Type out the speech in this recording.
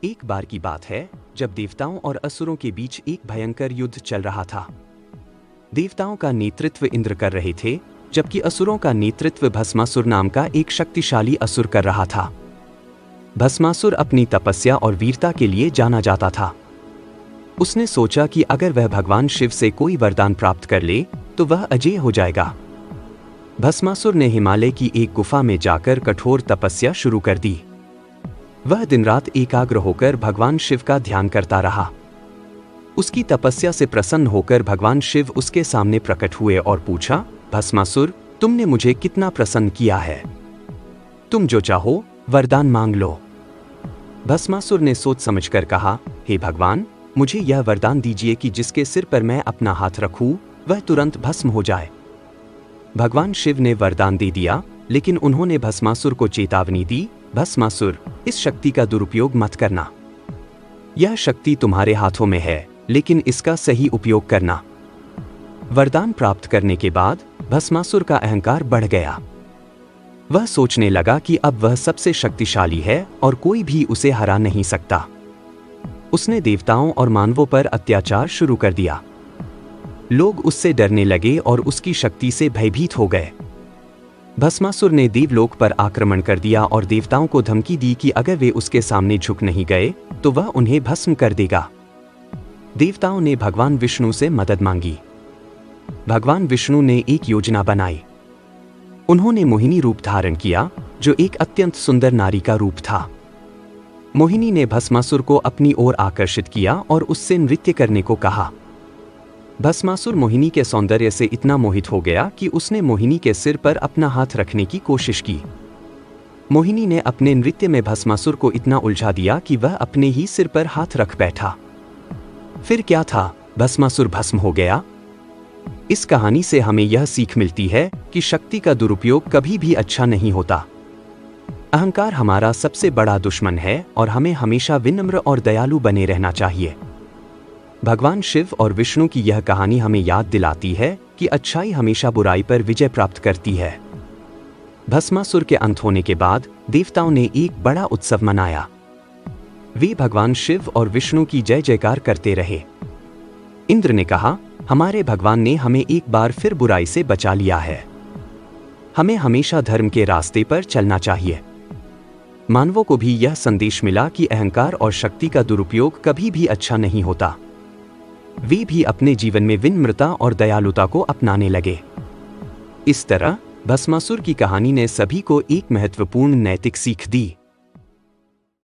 एक बार की बात है जब देवताओं और असुरों के बीच एक भयंकर युद्ध चल रहा था। देवताओं का नेतृत्व इंद्र कर रहे थे, जबकि असुरों का नेतृत्व भस्मासुर नाम का एक शक्तिशाली असुर कर रहा था। भस्मासुर अपनी तपस्या और वीरता के लिए जाना जाता था। उसने सोचा कि अगर वह भगवान शिव से कोई वरदान प्राप्त कर ले तो वह अजेय हो जाएगा। भस्मासुर ने हिमालय की एक गुफा में जाकर कठोर तपस्या शुरू कर दी। वह दिन रात एकाग्र होकर भगवान शिव का ध्यान करता रहा। उसकी तपस्या से प्रसन्न होकर भगवान शिव उसके सामने प्रकट हुए और पूछा, भस्मासुर, तुमने मुझे कितना प्रसन्न किया है। तुम जो चाहो वरदान मांग लो। भस्मासुर ने सोच समझकर कहा, हे भगवान, मुझे यह वरदान दीजिए कि जिसके सिर पर मैं अपना हाथ रखूं वह तुरंत भस्म हो जाए। भगवान शिव ने वरदान दे दिया, लेकिन उन्होंने भस्मासुर को चेतावनी दी, भस्मासुर, इस शक्ति का दुरुपयोग मत करना। यह शक्ति तुम्हारे हाथों में है, लेकिन इसका सही उपयोग करना। वरदान प्राप्त करने के बाद भस्मासुर का अहंकार बढ़ गया। वह सोचने लगा कि अब वह सबसे शक्तिशाली है और कोई भी उसे हरा नहीं सकता। उसने देवताओं और मानवों पर अत्याचार शुरू कर दिया। लोग उससे डरने लगे और उसकी शक्ति से भयभीत हो गए। भस्मासुर ने देवलोक पर आक्रमण कर दिया और देवताओं को धमकी दी कि अगर वे उसके सामने झुक नहीं गए तो वह उन्हें भस्म कर देगा। देवताओं ने भगवान विष्णु से मदद मांगी। भगवान विष्णु ने एक योजना बनाई। उन्होंने मोहिनी रूप धारण किया, जो एक अत्यंत सुंदर नारी का रूप था। मोहिनी ने भस्मासुर को अपनी ओर आकर्षित किया और उससे नृत्य करने को कहा। भस्मासुर मोहिनी के सौंदर्य से इतना मोहित हो गया कि उसने मोहिनी के सिर पर अपना हाथ रखने की कोशिश की। मोहिनी ने अपने नृत्य में भस्मासुर को इतना उलझा दिया कि वह अपने ही सिर पर हाथ रख बैठा। फिर क्या था, भस्मासुर भस्म हो गया। इस कहानी से हमें यह सीख मिलती है कि शक्ति का दुरुपयोग कभी भी अच्छा नहीं होता। अहंकार हमारा सबसे बड़ा दुश्मन है और हमें हमेशा विनम्र और दयालु बने रहना चाहिए। भगवान शिव और विष्णु की यह कहानी हमें याद दिलाती है कि अच्छाई हमेशा बुराई पर विजय प्राप्त करती है। भस्मासुर के अंत होने के बाद देवताओं ने एक बड़ा उत्सव मनाया। वे भगवान शिव और विष्णु की जय जयकार करते रहे। इंद्र ने कहा, हमारे भगवान ने हमें एक बार फिर बुराई से बचा लिया है। हमें हमेशा धर्म के रास्ते पर चलना चाहिए। मानवों को भी यह संदेश मिला कि अहंकार और शक्ति का दुरुपयोग कभी भी अच्छा नहीं होता। वे भी अपने जीवन में विनम्रता और दयालुता को अपनाने लगे। इस तरह भस्मासुर की कहानी ने सभी को एक महत्वपूर्ण नैतिक सीख दी।